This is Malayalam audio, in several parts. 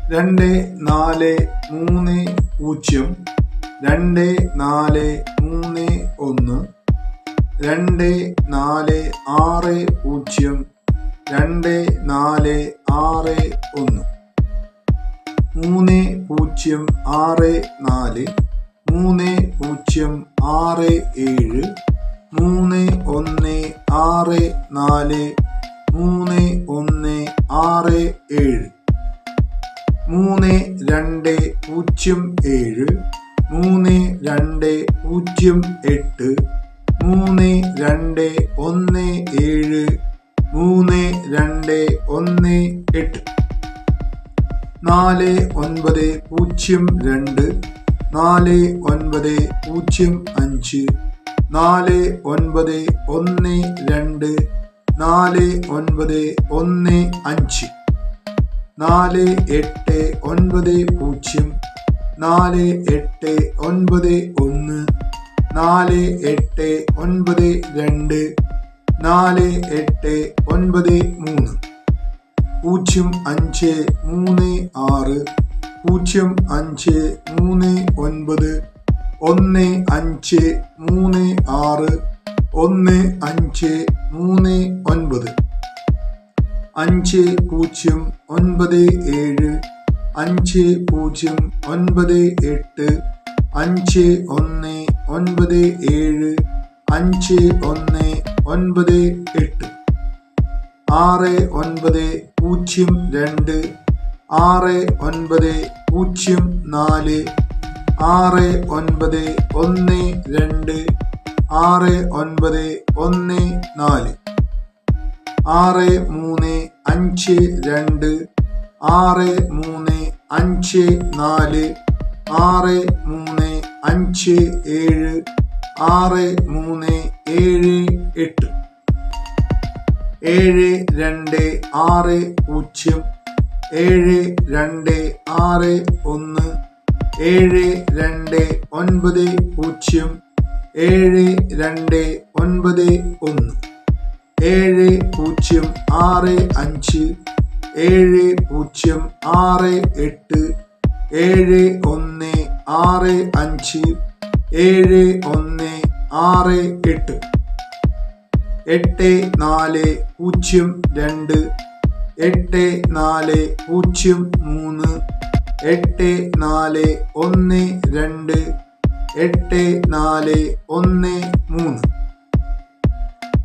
2430 2431 2460 2461 3064 3067 3164 3167 3207 3208 3217 3218 4902 4905 4912 4915 4890 4891 4892 4893 0536 0539 1536 1539 5097 5098 5197 5198 6998 6902 6904 6912 6914 6352 6354 6357 6378 7260 7261 7290 7291 7065 7068 7165 7168 8402 8403 8412 8413 0837 0839 1837 1839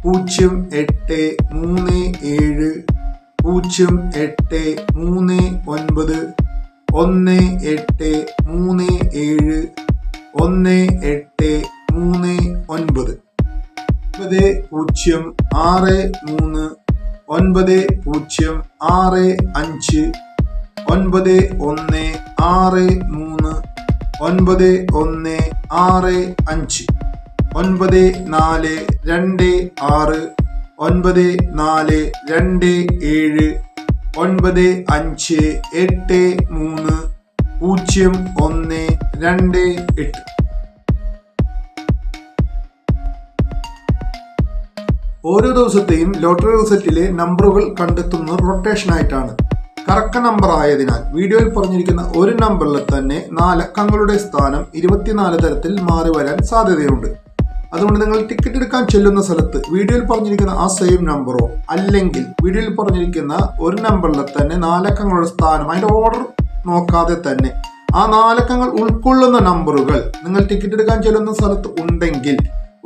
9063 9065 9163 9165 9426 9427 9583 0128. ഓരോ ദിവസത്തെയും ലോട്ടറി റിസൾട്ടിലെ നമ്പറുകൾ കണ്ടെത്തുന്നത് റൊട്ടേഷൻ ആയിട്ടാണ്. കറക്റ്റ് നമ്പർ ആയതിനാൽ വീഡിയോയിൽ പറഞ്ഞിരിക്കുന്ന ഒരു നമ്പറിൽ തന്നെ 4 അക്കങ്ങളുടെ സ്ഥാനം 24 തരത്തിൽ മാറി വരാൻ സാധ്യതയുണ്ട്. അതുകൊണ്ട് നിങ്ങൾ ടിക്കറ്റ് എടുക്കാൻ ചെല്ലുന്ന സ്ഥലത്ത് വീഡിയോയിൽ പറഞ്ഞിരിക്കുന്ന ആ സെയിം നമ്പറോ അല്ലെങ്കിൽ വീഡിയോയിൽ പറഞ്ഞിരിക്കുന്ന ഒരു നമ്പറിൽ തന്നെ 4 അക്കങ്ങളുടെ സ്ഥാനം അതിന്റെ ഓർഡർ നോക്കാതെ തന്നെ ആ 4 അക്കങ്ങൾ ഉൾക്കൊള്ളുന്ന നമ്പറുകൾ നിങ്ങൾ ടിക്കറ്റ് എടുക്കാൻ ചെല്ലുന്ന സ്ഥലത്ത് ഉണ്ടെങ്കിൽ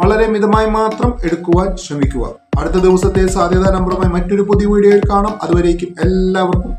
വളരെ മിതമായി മാത്രം എടുക്കുവാൻ ശ്രമിക്കുക. അടുത്ത ദിവസത്തെ സാധ്യതാ നമ്പറുമായി മറ്റൊരു പുതിയ വീഡിയോയിൽ കാണാം. അതുവരേക്കും എല്ലാവർക്കും